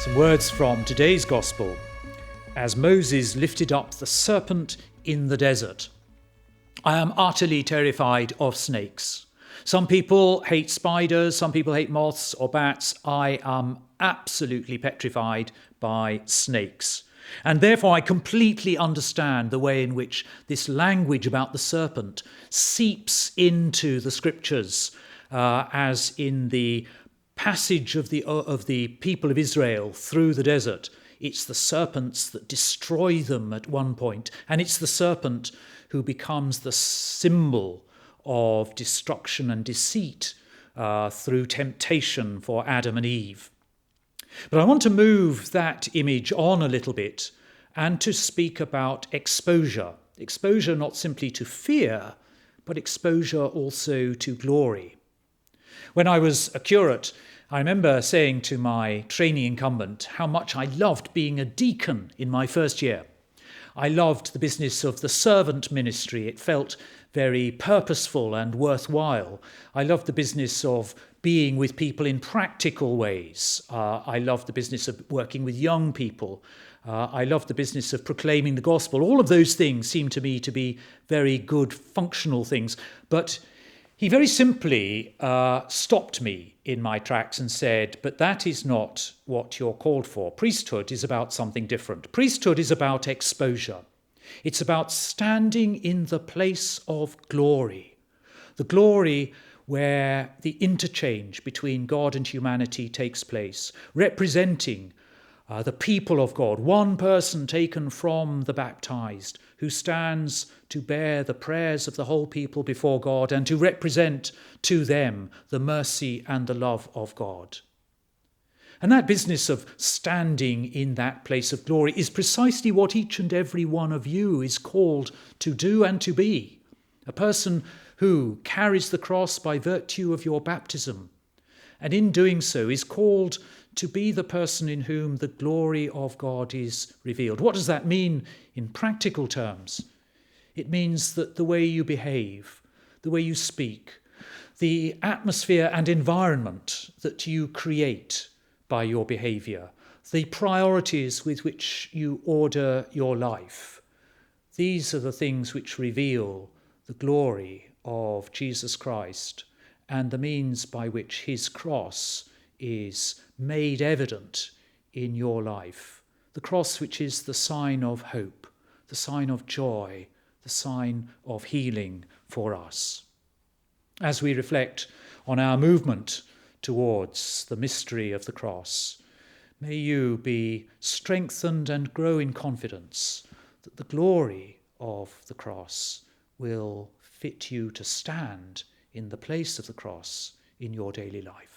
Some words from today's Gospel. As Moses lifted up the serpent in the desert. I am utterly terrified of snakes. Some people hate spiders, some people hate moths or bats. I am absolutely petrified by snakes. And therefore I completely understand the way in which this language about the serpent seeps into the scriptures, as in the passage of the people of Israel through the desert. It's the serpents that destroy them at one point, and it's the serpent who becomes the symbol of destruction and deceit through temptation for Adam and Eve. But I want to move that image on a little bit and to speak about exposure. Exposure not simply to fear, but exposure also to glory. When I was a curate, I remember saying to my trainee incumbent how much I loved being a deacon in my first year. I loved the business of the servant ministry. It felt very purposeful and worthwhile. I loved the business of being with people in practical ways. I loved the business of working with young people. I loved the business of proclaiming the gospel. All of those things seemed to me to be very good functional things. But he very simply stopped me in my tracks and said, but that is not what you're called for. Priesthood is about something different. Priesthood is about exposure. It's about standing in the place of glory, the glory where the interchange between God and humanity takes place, representing the people of God, one person taken from the baptized, who stands to bear the prayers of the whole people before God and to represent to them the mercy and the love of God. And that business of standing in that place of glory is precisely what each and every one of you is called to do and to be. A person who carries the cross by virtue of your baptism, and in doing so is called to be the person in whom the glory of God is revealed. What does that mean in practical terms? It means that the way you behave, the way you speak, the atmosphere and environment that you create by your behavior, the priorities with which you order your life, these are the things which reveal the glory of Jesus Christ and the means by which his cross is made evident in your life. The cross which is the sign of hope, the sign of joy, the sign of healing for us. As we reflect on our movement towards the mystery of the cross, may you be strengthened and grow in confidence that the glory of the cross will fit you to stand in the place of the cross in your daily life.